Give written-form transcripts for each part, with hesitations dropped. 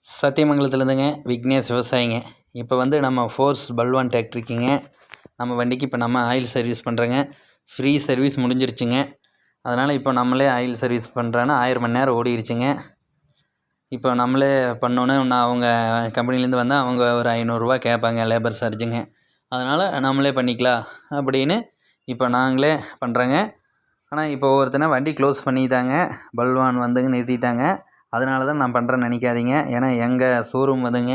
சத்தியமங்கலத்துலேருந்துங்க விக்னேஷ் விவசாயிங்க. இப்போ வந்து நம்ம ஃபோர்ஸ் பல்வான் டிராக்டருக்குங்க நம்ம வண்டிக்கு இப்போ நம்ம ஆயில் சர்வீஸ் பண்ணுறோங்க. ஃப்ரீ சர்வீஸ் முடிஞ்சிருச்சுங்க. அதனால் இப்போ நம்மளே ஆயில் சர்வீஸ் பண்ணுறோன்னா 1000 மணி நேரம் ஓடிடுச்சுங்க. இப்போ நம்மளே பண்ணோன்னே நான் அவங்க கம்பெனிலேருந்து வந்தால் அவங்க ஒரு 500 கேட்பாங்க லேபர் சார்ஜுங்க. அதனால் நம்மளே பண்ணிக்கலாம் அப்படின்னு இப்போ நாங்களே பண்ணுறோங்க. ஆனால் இப்போ ஒவ்வொருத்தனை வண்டி க்ளோஸ் பண்ணிட்டாங்க, பல்வான் வந்துங்க நிறுத்திட்டாங்க. அதனால தான் நான் பண்ணுறேன்னு நினைக்காதீங்க. ஏன்னா எங்கள் ஷோரூம் வந்துங்க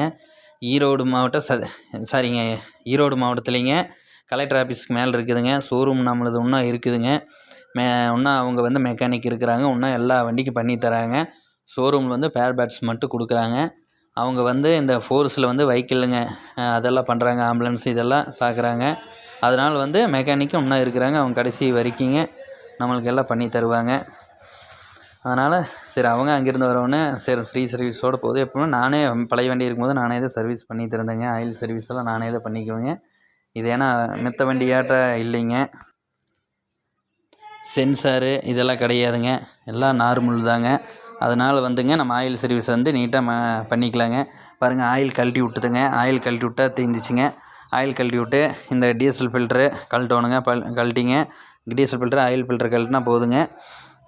ஈரோடு மாவட்டத்துலேங்க கலெக்டர் ஆஃபீஸ்க்கு மேலே இருக்குதுங்க. ஷோரூம் நம்மளது இன்னும் இருக்குதுங்க. இன்னும் அவங்க வந்து மெக்கானிக் இருக்கிறாங்க. இன்னும் எல்லா வண்டிக்கும் பண்ணி தராங்க. ஷோரூமில் வந்து பேர் பேட்ஸ் மட்டும் கொடுக்குறாங்க. அவங்க வந்து இந்த ஃபோர்ஸில் வந்து வெஹிக்கிளுங்க அதெல்லாம் பண்ணுறாங்க, ஆம்புலன்ஸ் இதெல்லாம் பார்க்குறாங்க. அதனால் வந்து மெக்கானிக்கும் இன்னும் இருக்கிறாங்க. அவங்க கடைசி வரைக்குங்க நம்மளுக்கு எல்லாம் பண்ணி தருவாங்க. அதனால் சரி அவங்க அங்கேருந்து வரவுடனே சரி ஃப்ரீ சர்வீஸோடு போகுது. எப்பவுமே நானே பழைய வண்டி இருக்கும்போது நானே தான் சர்வீஸ் பண்ணி தருந்தேங்க. ஆயில் சர்வீஸ் எல்லாம் நானே தான் பண்ணிக்குவேங்க. இது ஏன்னா மித்த வண்டியாட்ட இல்லைங்க, சென்சாரு இதெல்லாம் கிடையாதுங்க, எல்லாம் நார்மல் தாங்க. அதனால் வந்துங்க நம்ம ஆயில் சர்வீஸ் வந்து நீட்டாக பண்ணிக்கலாங்க. பாருங்கள், ஆயில் கழட்டி விட்டுதுங்க. ஆயில் கழட்டி விட்டால் தீர்ந்துச்சுங்க. ஆயில் கழட்டி விட்டு இந்த டீசல் ஃபில்ட்ரு கழட்டணுங்க. கழட்டிங்க டீசல் ஃபில்ட்ரு ஆயில் ஃபில்ட்ரு கழட்டினா போதுங்க.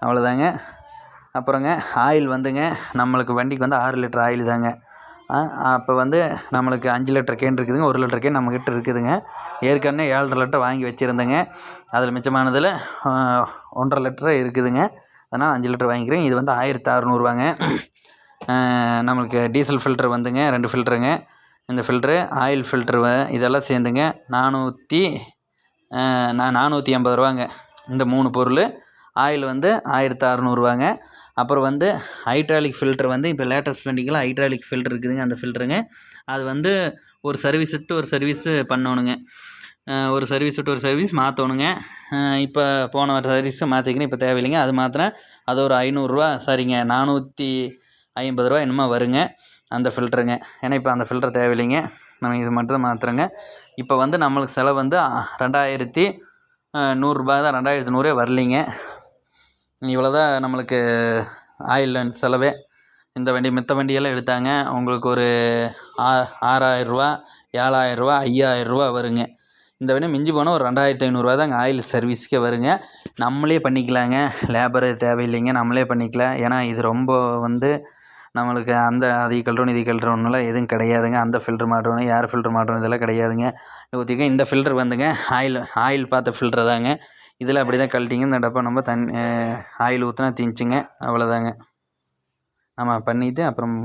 அவ்வளோதாங்க. அப்புறங்க ஆயில் வந்துங்க நம்மளுக்கு வண்டிக்கு வந்து 6 லிட்டர் ஆயில் தாங்க. அப்போ வந்து நம்மளுக்கு 5 லிட்டர் கேன் இருக்குதுங்க. 1 லிட்டர் கேன் நம்மக்கிட்ட இருக்குதுங்க. ஏற்கனவே 7.5 லிட்டர் வாங்கி வச்சுருந்தேங்க. அதில் மிச்சமானதில் 1.5 லிட்டர் இருக்குதுங்க. அதனால் 5 லிட்டர் வாங்கிக்கிறேன். இது வந்து 1600 நம்மளுக்கு டீசல் ஃபில்ட்ரு வந்துங்க 2 ஃபில்ட்ருங்க. இந்த ஃபில்ட்ரு ஆயில் ஃபில்ட்ரு இதெல்லாம் சேர்ந்துங்க 450 இந்த 3 பொருள். ஆயில் வந்து 1600 அப்புறம் வந்து ஹைட்ராலிக் ஃபில்ட்ரு வந்து இப்போ லேட்டஸ்ட் வண்டிக்கெல்லாம் ஹைட்ராலிக் ஃபில்ட்ரு இருக்குதுங்க. அந்த ஃபில்ட்ருங்க அது வந்து ஒரு சர்வீஸ் விட்டு ஒரு சர்வீஸு பண்ணணுங்க. ஒரு சர்வீஸ் விட்டு ஒரு சர்வீஸ் மாற்றணுங்க. இப்போ போன சர்வீஸை மாற்றிக்கிறேன், இப்போ தேவையில்லைங்க. அது மாத்திரம் அது ஒரு 500 450 என்னமோ வருங்க அந்த ஃபில்ட்ருங்க. ஏன்னா இப்போ அந்த ஃபில்ட்ரு தேவையில்லைங்க, நம்ம இது மட்டும் தான் மாற்றுறோங்க. இப்போ வந்து நம்மளுக்கு செலவு வந்து 2100 தான், 2100 வரலிங்க. இவ்வளோ தான் நம்மளுக்கு ஆயில் செலவே. இந்த வண்டி மித்த வண்டியெல்லாம் எடுத்தாங்க உங்களுக்கு ஒரு 6000 7000 5000 வருங்க. இந்த வண்டி மிஞ்சி போனால் ஒரு 2500 தாங்க ஆயில் சர்வீஸ்க்கே வருங்க. நம்மளே பண்ணிக்கலாங்க, லேபரு தேவையில்லைங்க, நம்மளே பண்ணிக்கலாம். ஏன்னா இது ரொம்ப வந்து நம்மளுக்கு அந்த அதை கழட்டணும் இதை கழட்டணும்லாம் எதுவும் கிடையாதுங்க. அந்த ஃபில்ட்ரு மாட்டணும், ஏர் ஃபில்ட்ரு மாட்டணும் இதெல்லாம் கிடையாதுங்க. ஊற்றிக்க இந்த ஃபில்ட்ரு வந்துங்க ஆயில் பார்த்த ஃபில்ட்ரு தாங்க. இதில் அப்படி தான் கழட்டிங்க. இந்த டப்பா நம்ம ஆயில் ஊற்றினா தீஞ்சுங்க. அவ்வளோதாங்க. நம்ம பண்ணிவிட்டு அப்புறம்